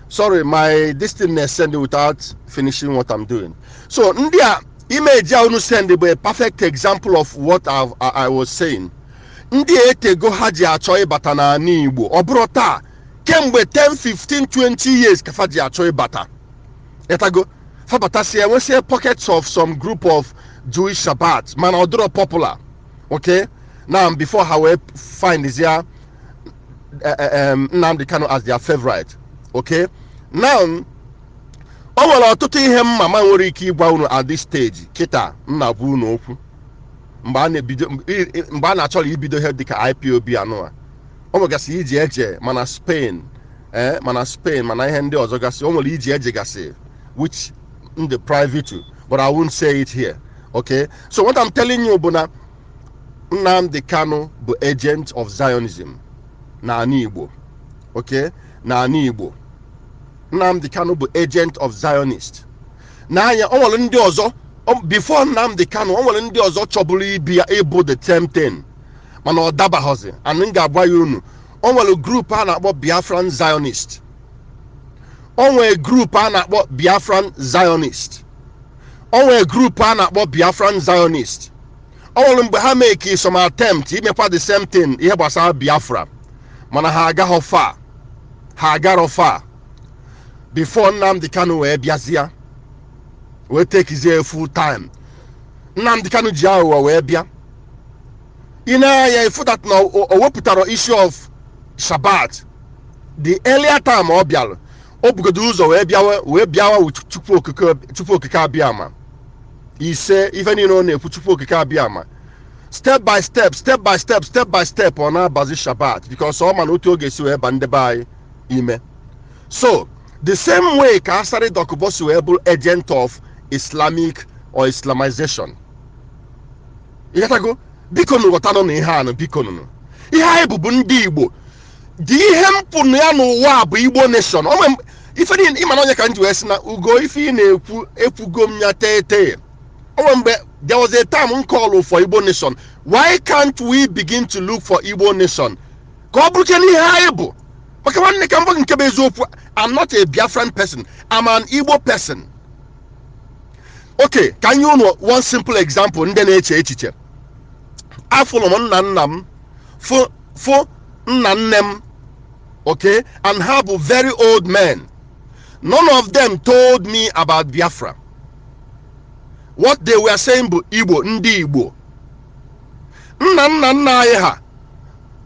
Sorry, my this thing is sending without finishing what I'm doing. So India image I want send a perfect example of what I was saying. India etego haji achoi bata na ani Igbo. Obrota kemgbe 10, 15, 20 years kafaji achoi bata. Etago fabata say we say pockets of some group of Jewish Shabbat man odoro popular. Okay? Now before how we find is here Nnamdi Kanu as their favorite. Okay? Now o nwere ọtụtụ ihe mama nwere ike ịgwa unu at this stage kịta nna bụ unu okwu mgbe a na-achọrọ ibido ihe dịka IPOB anụwa o nwegasị iji eje mana Spain mana ihe ndị ọzọ gasị o nwere iji eje gasị which in the private too, but I won't say it here. Okay, so what I'm telling you bụ na Nnamdi Kanu bụ agent of Zionism na ani Igbo. Okay, na ani Igbo Nnamdi Kanu bụ agent of Zionist. N'anya o nwere ndị ọzọ before Nnamdi Kanu o nwere ndị ọzọ chọburu ibia ịbụ the same thing mana ọ dabaghọzi and m ga-agwa ya unu o nwere group a na-akpọ Biafran Zionist. O nwere group a na-akpọ Biafran Zionist. O nwere group a na-akpọ Biafran Zionist. O nwere mgbe ha make some attempt imekwa the same thing ihe gbasara Biafra mana ha agaghọ far. Ha agarọ far. Before Nnamdi Kanu wee bịazịa wee take his full time. Nnamdi Kanu ji aghụghọ wee bịa. Ị na-anya ifu that na o wepụtara issue of Shabbat. The earlier time ọ bịara o bugodo ụzọ wee bịawa Chukwu okike abịa ama. Ise ife niile ọ na-ekwu Chukwu okike abịa ama. Step by step ọ na-abazi Shabbat because ọ ma na otu oge si wee ba ndị be anyị ime. So the same way ka Asari Dokubosi wee bụ agent of Islamic or Islamization. Ịghọtago biko nụ ghọtanụ na ihe anụ biko nụ ihe anyị bụbu ndị Igbo dị ihe mpụ na ya n'ụwa bụ Igbo nation. Ife niile ịma na onye ka m ji wee sị na ugo ife ị na-ekwu ekwugo m ya tete. O mgbe there was a time m call for Igbo nation. Why can't we begin to look for Igbo nation? Ka ọ bụrụ ke n'ihe anyị bụ maka nwanne ka m gwa nke bụ eziokwu. I'm not a Biafran person. I'm an Igbo person. Okay, can you know one simple example? Ndị na-eche echiche. Afụrụ m nna m fụ nna nne m, okay, and ha bụ very old men. None of them told me about Biafra. What they were saying bụ Igbo, ndị Igbo. Nna anyị ha.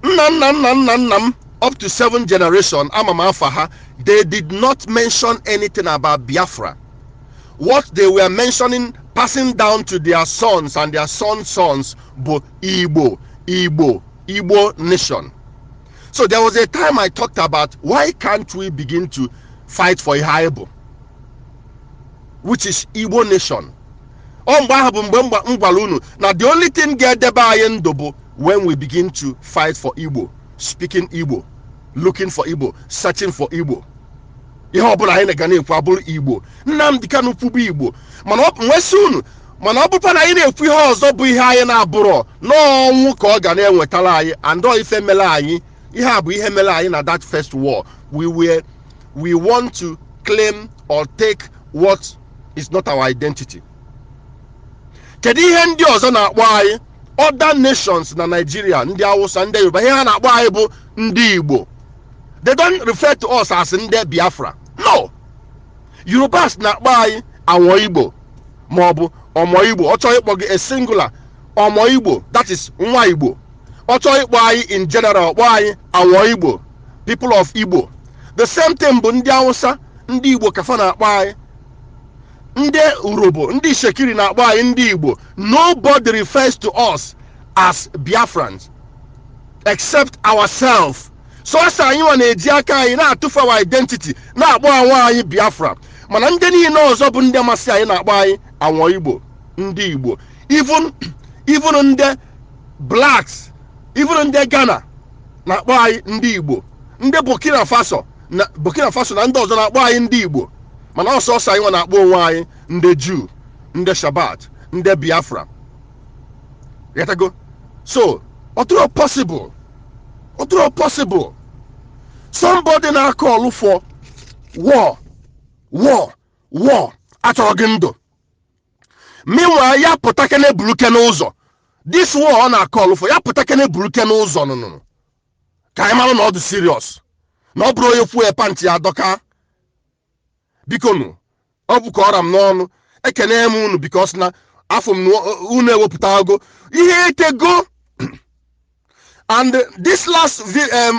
Nna m up to 7 generation amamafaha, they did not mention anything about Biafra. What they were mentioning, passing down to their sons and their sons but Igbo nation. So there was a time I talked about why can't we begin to fight for Ihaibo, which is Igbo nation. Now the only thing get the when we begin to fight for Igbo, speaking Igbo, looking for Igbo, searching for Igbo. Ihe ọbụla anyị na-aga na-ekwu abụrụ Igbo. Nnamdi Kanu kwubu Igbo mana ọ bụkwa na anyị na-ekwu ihe ọzọ bụ ihe anyị na-abụrụ n'ọnwụ ka ọ ga na-enwetara anyị and ọ ife mere anyị ihe a bụ ihe mere anyị na that first war. We want to claim or take what is not our identity. Kedu ihe ndị ọzọ na-akpọ anyị? Other nations na Nigeria, ndị Hausa, ndị Yoruba, ihe ha na-akpọ anyị bụ ndị Igbo. They don't refer to us as ndị Biafra. No. Yorubas na-akpọ anyị Awo Igbo maọbụ Omo Igbo. Ọ chọrọ ịkpọ gị a singular Omo Igbo, that is nwa Igbo. Ọ chọrọ ịkpọ anyị in general kpọ anyị Awo Igbo, people of Igbo. The same thing bụ ndị Hausa, ndị Igbo kafa na-akpọ anyị. Ndị Urobo, ndị Shekiri na-akpọ anyị ndị Igbo. Nobody refers to us as Biafrans except ourselves. So asa anyị nwa na-eji aka anyị na-atụfu our identity na-akpọ anwa anyị Biafra. Mana ndị niile ọzọ bụ ndị amasị anyị na-akpọ anyị Awo Igbo, ndị Igbo. Even ndị blacks, even ndị Ghana na-akpọ anyị ndị Igbo. Ndị Burkina Faso na ndị ọzọ na-akpọ anyị ndị Igbo. Mana ọsọ anyị nwa na-akpọ onwe anyị ndị Jew, ndị Shabbat, ndị Biafra. Yetago. So, other possible. Somebody now call for war achọrọ gị ndụ. Meanwhile ya pụta kene buruke n'ụzọ. This war ọ na-akọlụ for ya pụta kene buruke n'ụzọ nụnụ ka anyị mara na ọ dị serious, na ọ bụrụ onye fuel pantị ya adọka. Biko nụ, ọ bụ ka ọra m n'ọnụ, ekene m unu because na afọ m unu ewepụtago ihe etego. And this last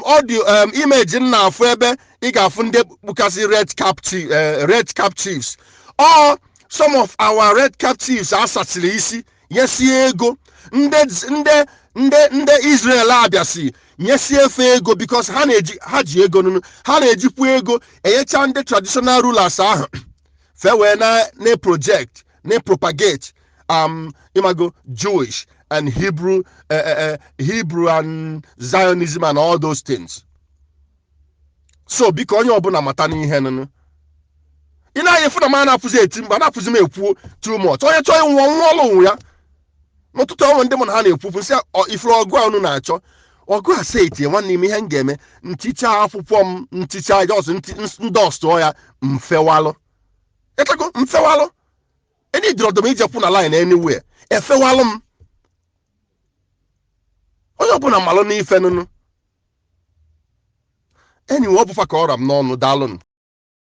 audio image na afọ ebe ị ga-afụ ndị kpukasị red cap chiefs, or some of our red cap chiefs asachiri isi nyesie ego ndị Israel abịasị nyesie efe ego because ha ji ego nunu, ha na-ejikwa ego enyecha ndị traditional rulers ahụ fe wee na project na propagate imago Jewish and Hebrew and Zionism and all those things. So biko onye ọbụla mata n'ihe nunu. Ị na-anya efu na ma na-afụzi eti mgbe na-afụzi m ekwu too much. Onye chọọ ịnwụ ọnwụ onwe ya. N'ọtụtụ ọnwụ ndị mụ na ha na-ekwu nsị ifuru ọgụ a unu na-achọ. Ọgụ a sị etie nwanne m ihe m ga-eme nticha akwụkwọ m nticha jos ndọstụọ ya mfewalụ. Etago mfewalụ. Any drodom ijekwu na line anywhere. Efewalụ m. Onye ọbụla malụ n'ife nụnụ. Enyi ọ bụfa ka ọra m n'ọnụ daalụnụ.